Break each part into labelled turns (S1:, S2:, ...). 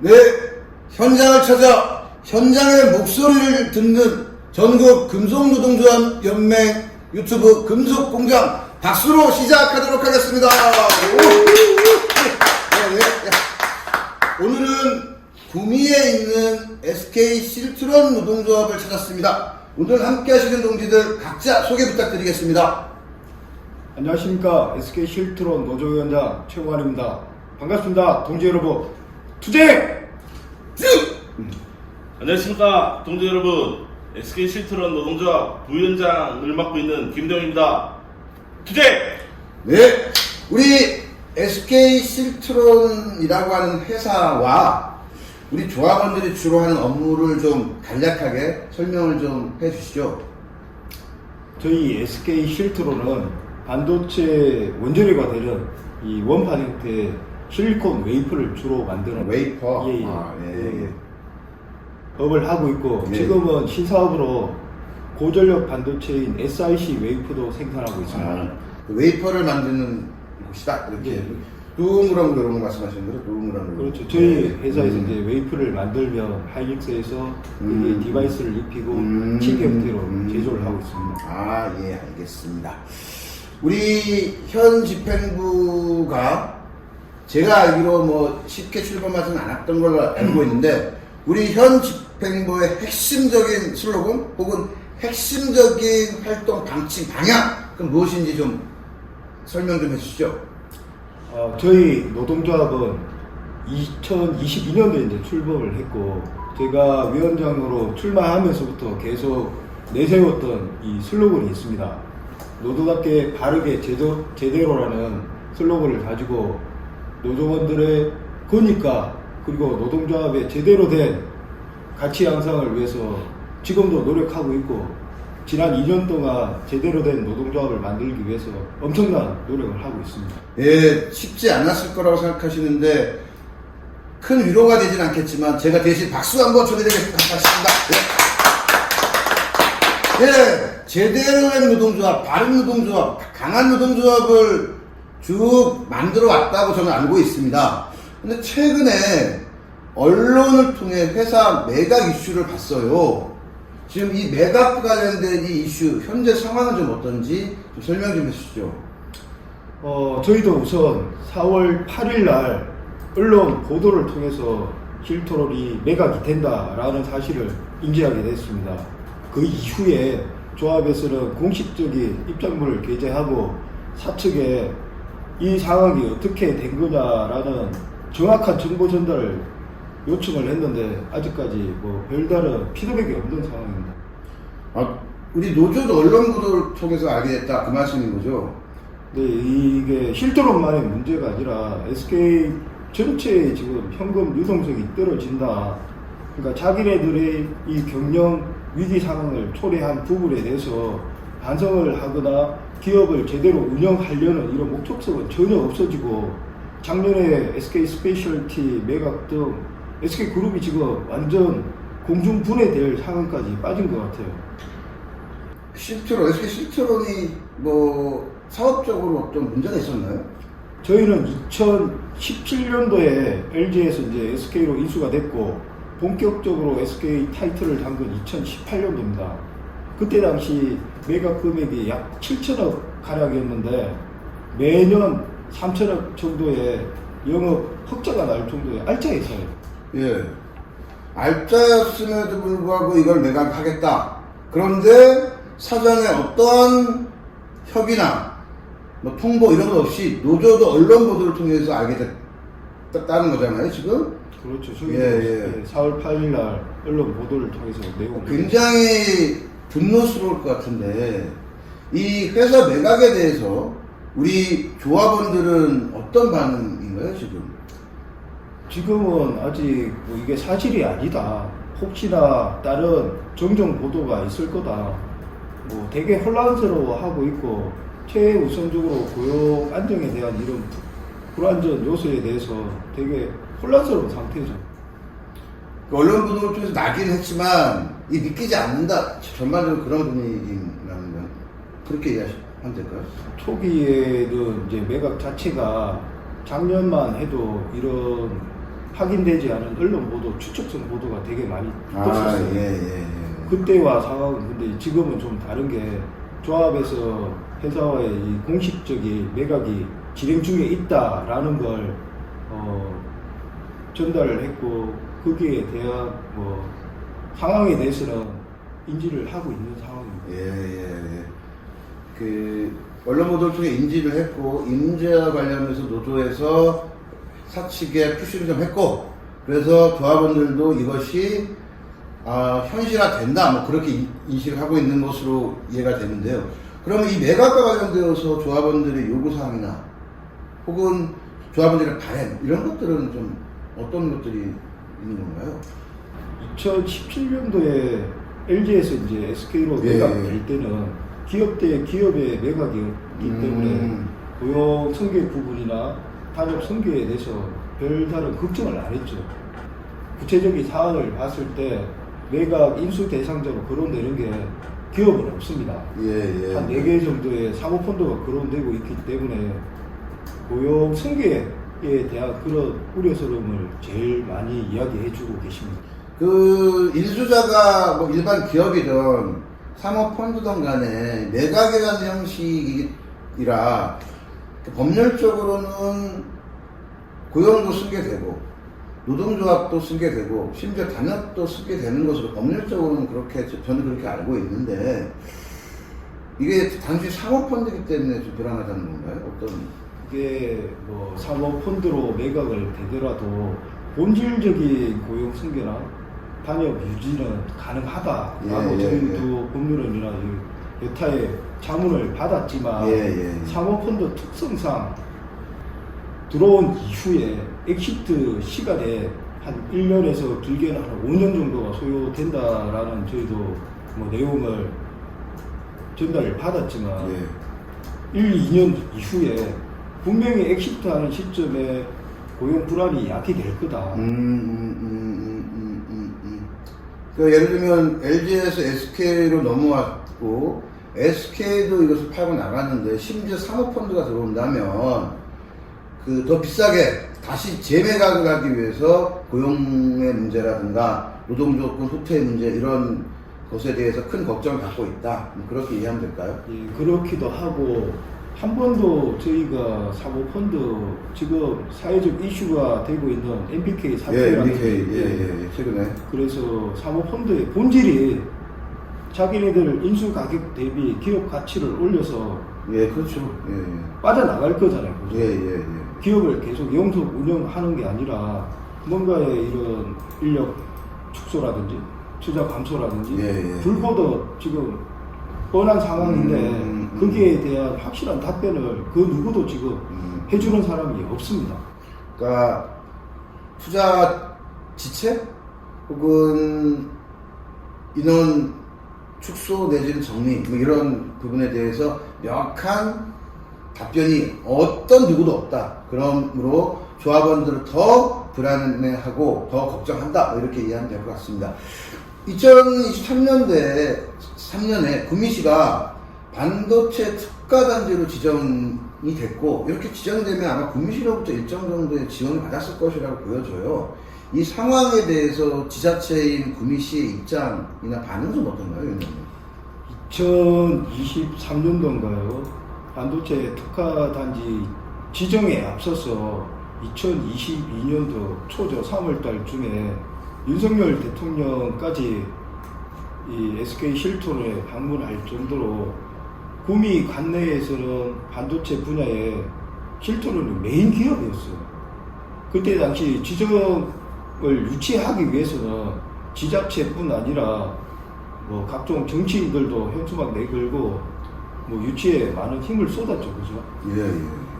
S1: 네, 현장을 찾아 현장의 목소리를 듣는 전국 금속노동조합 연맹 유튜브 금속공장 박수로 시작하도록 하겠습니다. 오늘은 구미에 있는 SK 실트론 노동조합을 찾았습니다. 오늘 함께 하시는 동지들 각자 소개 부탁드리겠습니다.
S2: 안녕하십니까. SK 실트론 노조위원장 최홍환입니다. 반갑습니다. 동지 여러분. 투쟁!
S3: 안녕하십니까 동지 여러분, SK 실트론 노동조합 부위원장을 맡고 있는 김대웅입니다. 투쟁!
S1: 네, 우리 SK 실트론이라고 하는 회사와 우리 조합원들이 주로 하는 업무를 좀 간략하게 설명을 좀 해주시죠.
S2: 저희 SK 실트론은 반도체 원재료가 되는 이 원판 형태의 실리콘 웨이프를 주로 만드는
S1: 웨이퍼.
S2: 예, 예.
S1: 아, 예.
S2: 업을 하고 있고,
S1: 예.
S2: 지금은 신사업으로 고전력 반도체인 SiC 웨이프도 생산하고 있습니다.
S1: 아, 그 웨이퍼를 만드는 곳이다 이렇게.
S2: 예.
S1: 누렁누렁 이런 거 말씀하시는 거죠? 누렁누렁.
S2: 그렇죠. 저희
S1: 네.
S2: 회사에서 이제 웨이프를 만들면 하이닉스에서 그게 디바이스를 입히고 칩 형태로 제조를 하고 있습니다.
S1: 아, 예, 알겠습니다. 우리 현 집행부가 제가 알기로 뭐 쉽게 출범하지는 않았던 걸로 알고 있는데, 우리 현 집행부의 핵심적인 슬로건 혹은 핵심적인 활동 방침 방향, 그럼 무엇인지 좀 설명 좀 해주시죠.
S2: 저희 노동조합은 2022년도에 이제 출범을 했고, 제가 위원장으로 출마하면서부터 계속 내세웠던 이 슬로건이 있습니다. 노동답게 바르게 제대로라는 슬로건을 가지고 노조원들의 권익과 그리고 노동조합의 제대로 된 가치 양상을 위해서 지금도 노력하고 있고, 지난 2년 동안 제대로 된 노동조합을 만들기 위해서 엄청난 노력을 하고 있습니다.
S1: 예, 쉽지 않았을 거라고 생각하시는데 큰 위로가 되진 않겠지만 제가 대신 박수 한번 전해드리겠습니다. 예, 제대로 된 노동조합, 바른 노동조합, 강한 노동조합을 쭉 만들어 왔다고 저는 알고 있습니다. 근데 최근에 언론을 통해 회사 매각 이슈를 봤어요. 지금 이 매각 관련된 이 이슈 현재 상황은 좀 어떤지 좀 설명 좀 해주시죠.
S2: 저희도 우선 4월 8일 날 언론 보도를 통해서 실트론이 매각이 된다라는 사실을 인지하게 됐습니다. 그 이후에 조합에서는 공식적인 입장문을 게재하고 사측에 이 상황이 어떻게 된 거냐라는 정확한 정보 전달을 요청을 했는데 아직까지 뭐 별다른 피드백이 없는 상황입니다.
S1: 아, 우리 노조도 언론 보도를 통해서 알게 됐다 그 말씀인 거죠?
S2: 네, 이게 실트론만의 문제가 아니라 SK 전체의 지금 현금 유동성이 떨어진다. 그러니까 자기네들의 이 경영 위기 상황을 초래한 부분에 대해서 반성을 하거나 기업을 제대로 운영하려는 이런 목적성은 전혀 없어지고, 작년에 SK 스페셜티 매각 등 SK그룹이 지금 완전 공중분해될 상황까지 빠진 것 같아요.
S1: 실트론, SK 실트론이 뭐 사업적으로 좀 문제가 있었나요?
S2: 저희는 2017년도에 LG에서 이제 SK로 인수가 됐고, 본격적으로 SK 타이틀을 담근 2018년도입니다. 그때 당시 매각 금액이 약 7천억 가량이었는데 매년 3천억 정도의 영업 흑자가 날 정도의 알짜 회사예요.
S1: 예. 알짜였음에도 불구하고 이걸 매각하겠다. 그런데 사전에 어떠한 협의나 뭐 통보 이런 것 없이 노조도 언론 보도를 통해서 알게 됐다는 거잖아요, 지금?
S2: 그렇죠. 저희
S1: 예.
S2: 4월 8일 날 언론 보도를 통해서 내용을
S1: 굉장히 분노스러울 것 같은데, 이 회사 매각에 대해서 우리 조합원들은 어떤 반응인가요, 지금?
S2: 지금은 아직 뭐 이게 사실이 아니다. 혹시나 다른 정정 보도가 있을 거다. 뭐 되게 혼란스러워하고 있고, 최우선적으로 고용 안정에 대한 이런 불안전 요소에 대해서 되게 혼란스러운 상태죠.
S1: 그 언론 보도를 통해서 나긴 했지만 이 믿기지 않는다. 전반적으로 그런 분위기라는 건 그렇게 이해하면 될까요?
S2: 초기에는 이제 매각 자체가 작년만 해도 이런 확인되지 않은 언론 보도, 추측성 보도가 되게 많이
S1: 아,
S2: 떴었어요.
S1: 예.
S2: 그때와 상황은 근데 지금은 좀 다른 게 조합에서 회사와의 이 공식적인 매각이 진행 중에 있다라는 걸 전달을 했고 거기에 대한 상황에 대해서는 인지를 하고 있는 상황입니다.
S1: 예. 그 언론 보도를 통해 인지를 했고 임대와 관련해서 노조에서 사측에 푸시를 좀 했고 그래서 조합원들도 이것이 현실화된다 뭐 그렇게 인식을 하고 있는 것으로 이해가 되는데요. 그러면 이 매각과 관련되어서 조합원들의 요구사항이나 혹은 조합원들의 바램 이런 것들은 좀 어떤 것들이 있는 건가요?
S2: 2017년도에 LG에서 이제 SK로
S1: 예,
S2: 매각될 때는 기업 대 기업의 매각이었기 때문에 고용 승계 부분이나 단협 승계에 대해서 별다른 걱정을 안 했죠. 구체적인 사안을 봤을 때 매각 인수 대상자로 거론되는 게 기업은 없습니다.
S1: 예.
S2: 한 4개 정도의 사모펀드가 거론되고 있기 때문에 고용 승계에 대한 그런 우려스러움을 제일 많이 이야기해주고 계십니다.
S1: 그 인수자가 뭐 일반 기업이든 사모펀드든 간에 매각에 관한 형식이라 법률적으로는 고용도 쓰게 되고 노동조합도 쓰게 되고 심지어 단협도 쓰게 되는 것으로 법률적으로는 그렇게 저는 그렇게 알고 있는데 이게 단순히 사모펀드이기 때문에 좀 불안하다는 건가요? 어떤?
S2: 이게 사모펀드로 매각을 되더라도 본질적인 고용 승계나 단협 유지는 가능하다라고 저희도 법률원이나 여타의 자문을 받았지만 사모펀드 특성상 들어온 이후에 엑시트 시간에 한 1년에서 길게는 한 5년 정도가 소요된다라는 저희도 내용을 전달을 받았지만 1, 2년 이후에 분명히 엑시트하는 시점에 고용 불안이 약화될 거다.
S1: 그 예를 들면 LG에서 SK로 넘어왔고 SK도 이것을 팔고 나갔는데 심지어 사모펀드가 들어온다면 그 더 비싸게 다시 재매각을 하기 위해서 고용의 문제라든가 노동조건 후퇴의 문제 이런 것에 대해서 큰 걱정을 갖고 있다. 그렇게 이해하면 될까요?
S2: 예, 그렇기도 하고 한 번도 저희가 사모펀드 지금 사회적 이슈가 되고 있는 MBK 사태라는
S1: 최근에
S2: 그래서 사모펀드의 본질이 자기네들 인수 가격 대비 기업 가치를 올려서
S1: 그렇죠.
S2: 빠져나갈 거잖아요.
S1: 그죠?
S2: 기업을 계속 영속 운영하는 게 아니라 뭔가의 이런 인력 축소라든지 투자 감소라든지 불보듯 지금 뻔한 상황인데 거기에 대한 확실한 답변을 그 누구도 지금 해주는 사람이 없습니다.
S1: 그러니까 투자 지체 혹은 인원 축소 내지는 정리 뭐 이런 부분에 대해서 명확한 답변이 어떤 누구도 없다. 그러므로 조합원들을 더 불안해하고 더 걱정한다. 뭐 이렇게 이해하면 될 것 같습니다. 2023년에 구미시가 반도체 특가단지로 지정이 됐고 이렇게 지정되면 아마 구미시로부터 일정 정도의 지원을 받았을 것이라고 보여져요. 이 상황에 대해서 지자체인 구미시의 입장이나 반응은 좀 어떤가요?
S2: 2023년도인가요? 반도체 특화단지 지정에 앞서서 2022년도 초저 3월달 중에 윤석열 대통령까지 이 SK 실토를 방문할 정도로 구미 관내에서는 반도체 분야에 실토는 메인 기업이었어요. 그때 당시 지정을 유치하기 위해서는 지자체뿐 아니라 각종 정치인들도 현수막 내걸고 유치에 많은 힘을 쏟았죠, 그죠?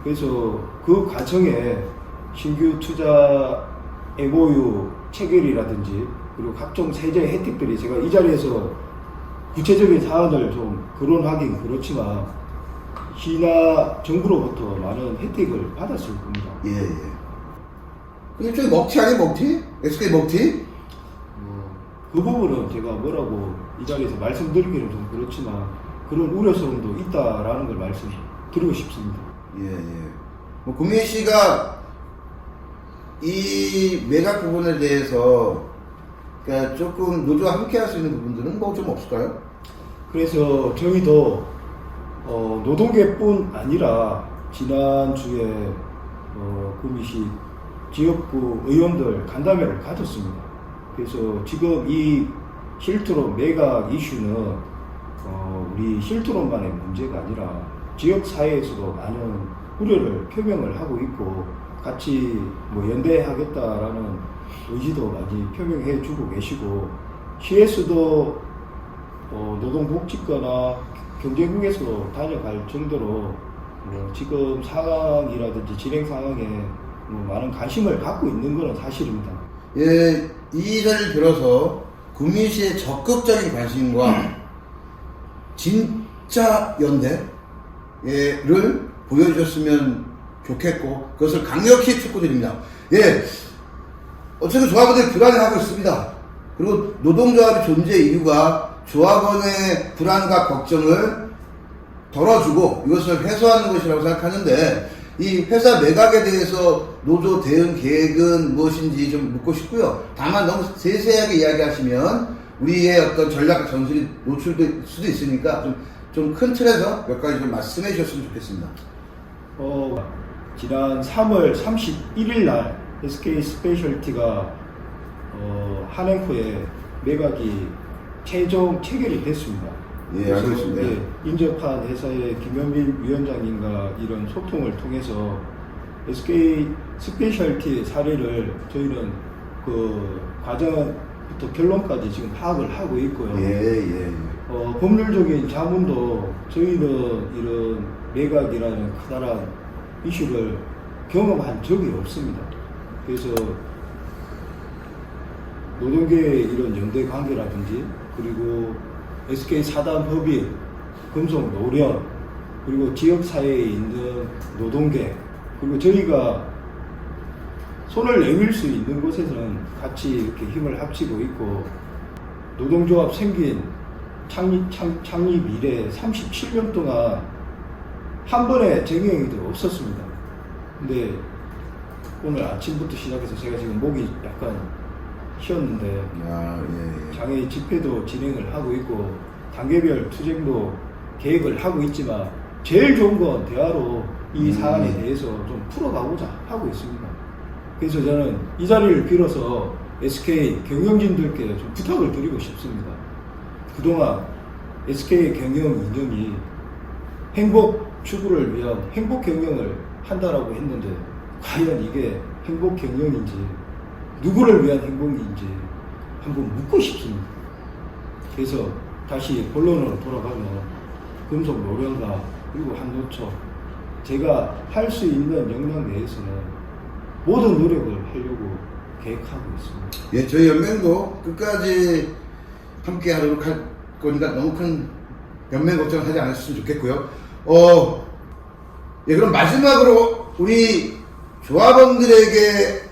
S2: 그래서 그 과정에 신규 투자 MOU 체결이라든지 그리고 각종 세제 혜택들이 제가 이 자리에서 구체적인 사안을 좀 거론하긴 그렇지만 시나 정부로부터 많은 혜택을 받았을 겁니다.
S1: 그 일종의 먹튀 아니에요, 먹튀? SK 먹튀?
S2: 그 부분은 제가 뭐라고 이 자리에서 말씀드리기는 좀 그렇지만 그런 우려스러움도 있다라는 걸 말씀드리고 싶습니다.
S1: 구미시가 이 매각 부분에 대해서 그러니까 조금 노조와 함께 할 수 있는 부분들은 뭐 좀 없을까요?
S2: 그래서 저희도 노동계뿐 아니라 지난주에 구미시 지역구 의원들 간담회를 가졌습니다. 그래서 지금 이 실트론 매각 이슈는 우리 실트론만의 문제가 아니라 지역 사회에서도 많은 우려를 표명을 하고 있고 같이 뭐 연대하겠다라는 의지도 많이 표명해 주고 계시고 시에서도 노동복지과나 경제국에서도 다녀갈 정도로 지금 상황이라든지 진행 상황에 많은 관심을 갖고 있는 것은 사실입니다.
S1: 예, 이 자리를 빌어서 구미시의 적극적인 관심과 진짜 연대를 보여주셨으면 좋겠고 그것을 강력히 촉구드립니다. 예, 어쨌든 조합원들이 불안해하고 있습니다. 그리고 노동조합의 존재 이유가 조합원의 불안과 걱정을 덜어주고 이것을 해소하는 것이라고 생각하는데 이 회사 매각에 대해서 노조 대응 계획은 무엇인지 좀 묻고 싶고요. 다만 너무 세세하게 이야기하시면 우리의 어떤 전략과 전술이 노출될 수도 있으니까 좀 큰 틀에서 몇 가지 좀 말씀해 주셨으면 좋겠습니다.
S2: 지난 3월 31일 날 SK 스페셜티가 한행코에 매각이 최종 체결이 됐습니다.
S1: 예, 알겠습니다.
S2: 예, 인접한 회사의 김현민 위원장님과 이런 소통을 통해서 SK 스페셜티 사례를 저희는 그 과정부터 결론까지 지금 파악을 하고 있고요.
S1: 예.
S2: 법률적인 자문도 저희는 이런 매각이라는 커다란 이슈를 경험한 적이 없습니다. 그래서 노동계의 이런 연대 관계라든지 그리고 SK 사단 협의, 금속 노련 그리고 지역 사회에 있는 노동계 그리고 저희가 손을 내밀 수 있는 곳에서는 같이 이렇게 힘을 합치고 있고 노동조합 생긴 창립 이래 37년 동안 한 번의 정의행위도 없었습니다. 근데 오늘 아침부터 시작해서 제가 지금 목이 약간 쉬었는데 장애 집회도 진행을 하고 있고 단계별 투쟁도 계획을 하고 있지만 제일 좋은 건 대화로 이 사안에 대해서 좀 풀어가고자 하고 있습니다. 그래서 저는 이 자리를 빌어서 SK 경영진들께 좀 부탁을 드리고 싶습니다. 그동안 SK 경영 이념이 행복 추구를 위한 행복 경영을 한다라고 했는데 과연 이게 행복 경영인지 누구를 위한 행복인지 한번 묻고 싶습니다. 그래서 다시 본론으로 돌아가면 금속 노련과 그리고 한노총 제가 할 수 있는 역량 내에서는 모든 노력을 하려고 계획하고 있습니다.
S1: 예, 저희 연맹도 끝까지 함께 하도록 할 거니까 너무 큰 연맹 걱정하지 않으셨으면 좋겠고요. 예, 그럼 마지막으로 우리 조합원들에게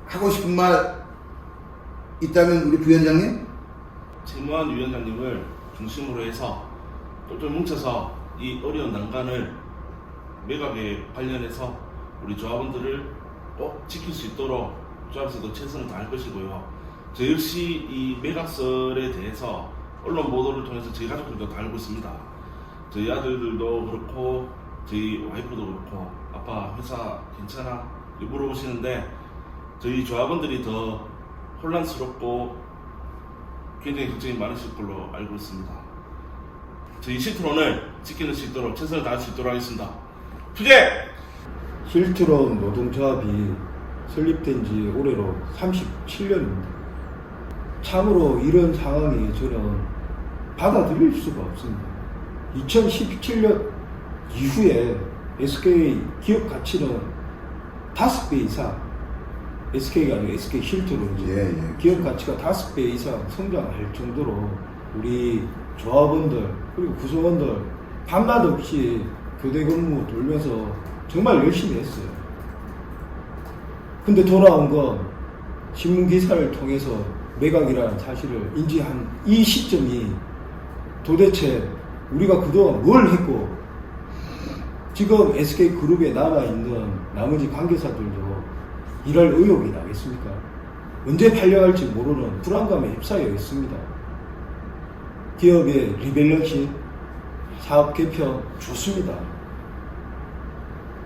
S1: 하고 싶은 말 있다면 우리 부위원장님?
S3: 최무한 위원장님을 중심으로 해서 똘똘 뭉쳐서 이 어려운 난관을 매각에 관련해서 우리 조합원들을 꼭 지킬 수 있도록 조합에서도 최선을 다할 것이고요. 저 역시 이 매각설에 대해서 언론 보도를 통해서 저희 가족들도 다 알고 있습니다. 저희 아들들도 그렇고 저희 와이프도 그렇고 아빠 회사 괜찮아? 물어보시는데 저희 조합원들이 더 혼란스럽고 굉장히 걱정이 많으실 걸로 알고 있습니다. 저희 실트론을 지키는 수 있도록 최선을 다할 수 있도록 하겠습니다. 투쟁!
S2: 실트론 노동조합이 설립된 지 올해로 37년입니다. 참으로 이런 상황이 저는 받아들일 수가 없습니다. 2017년 이후에 SK 기업 가치는 5배 이상 SK가 아니고 SK 실트론이죠. 기업 가치가 5배 이상 성장할 정도로 우리 조합원들 그리고 구성원들 밤낮 없이 교대 근무 돌면서 정말 열심히 했어요. 근데 돌아온 건 신문 기사를 통해서 매각이라는 사실을 인지한 이 시점이 도대체 우리가 그동안 뭘 했고 지금 SK그룹에 남아있는 나머지 관계사들도 일할 의욕이 나겠습니까? 언제 팔려갈지 모르는 불안감에 휩싸여 있습니다. 기업의 리밸런싱, 사업 개편 좋습니다.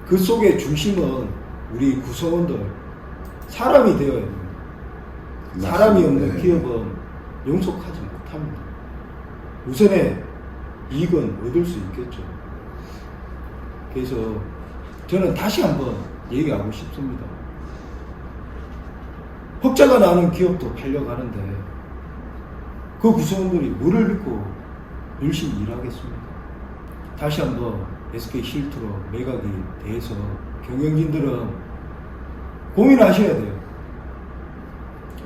S2: 그 속의 중심은 우리 구성원들, 사람이 되어야 됩니다. 사람이 없는
S1: 네.
S2: 기업은 용속하지 못합니다. 우선에 이익은 얻을 수 있겠죠. 그래서 저는 다시 한번 얘기하고 싶습니다. 흑자가 나는 기업도 팔려가는데 그 구성원들이 뭐를 믿고 열심히 일하겠습니까? 다시 한번 SK 실트로 매각에 대해서 경영진들은 고민하셔야 돼요.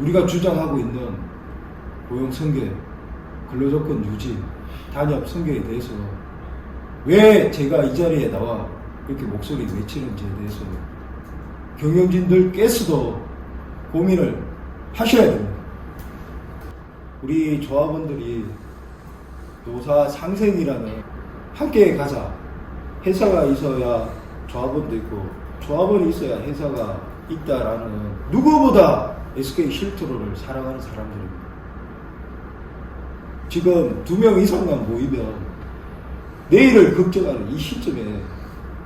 S2: 우리가 주장하고 있는 고용 승계, 근로조건 유지, 단협 승계에 대해서 왜 제가 이 자리에 나와 이렇게 목소리 외치는지에 대해서 경영진들께서도 고민을 하셔야 됩니다. 우리 조합원들이 노사 상생이라는 함께 가자. 회사가 있어야 조합원도 있고 조합원이 있어야 회사가 있다라는 누구보다 SK 실트로를 사랑하는 사람들입니다. 지금 2명 이상만 모이면 내일을 걱정하는 이 시점에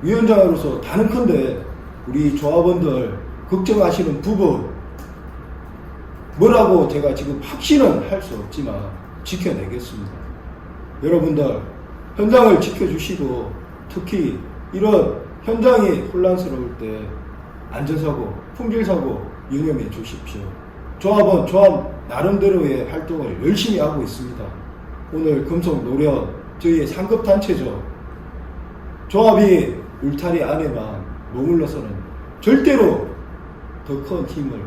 S2: 위원장으로서 단언컨대 우리 조합원들 걱정하시는 부분 뭐라고 제가 지금 확신은 할 수 없지만 지켜내겠습니다. 여러분들 현장을 지켜주시고 특히 이런 현장이 혼란스러울 때 안전사고, 품질사고 유념해 주십시오. 조합은 조합 나름대로의 활동을 열심히 하고 있습니다. 오늘 금속 노련 저희의 상급단체죠. 조합이 울타리 안에만 머물러서는 절대로 더 큰 힘을,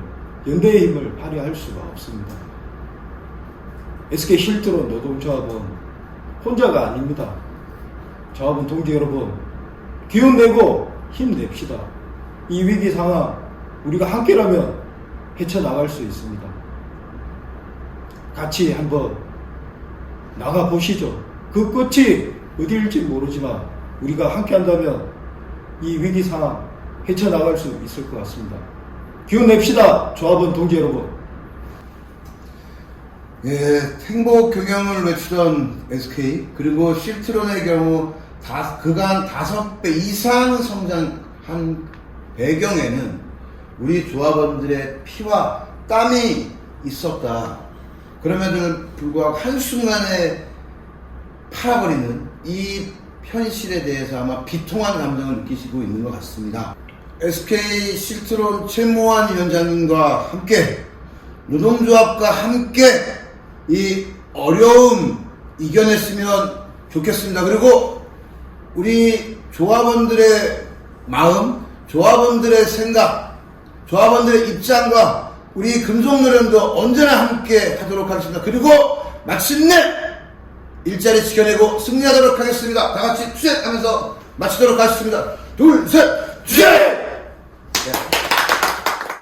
S2: 연대의 힘을 발휘할 수가 없습니다. SK 실트론 노동조합은 혼자가 아닙니다. 조합원 동지 여러분, 기운 내고 힘냅시다. 이 위기 상황 우리가 함께라면 헤쳐나갈 수 있습니다. 같이 한번 나가보시죠. 그 끝이 어디일지 모르지만 우리가 함께한다면 이 위기 상황 헤쳐나갈 수 있을 것 같습니다. 기운 냅시다. 조합원 동지 여러분.
S1: 예, 행복 경영을 외치던 SK 그리고 실트론의 경우 그간 5배 이상 성장한 배경에는 우리 조합원들의 피와 땀이 있었다. 그럼에도 불구하고 한순간에 팔아버리는 이 현실에 대해서 아마 비통한 감정을 느끼시고 있는 것 같습니다. SK 실트론 최모환 위원장님과 함께 노동조합과 함께 이 어려움 이겨냈으면 좋겠습니다. 그리고 우리 조합원들의 마음, 조합원들의 생각, 조합원들의 입장과 우리 금속노련도 언제나 함께 하도록 하겠습니다. 그리고 마침내 일자리 지켜내고 승리하도록 하겠습니다. 다 같이 투쟁하면서 마치도록 하겠습니다. 둘, 셋, 투쟁! 네.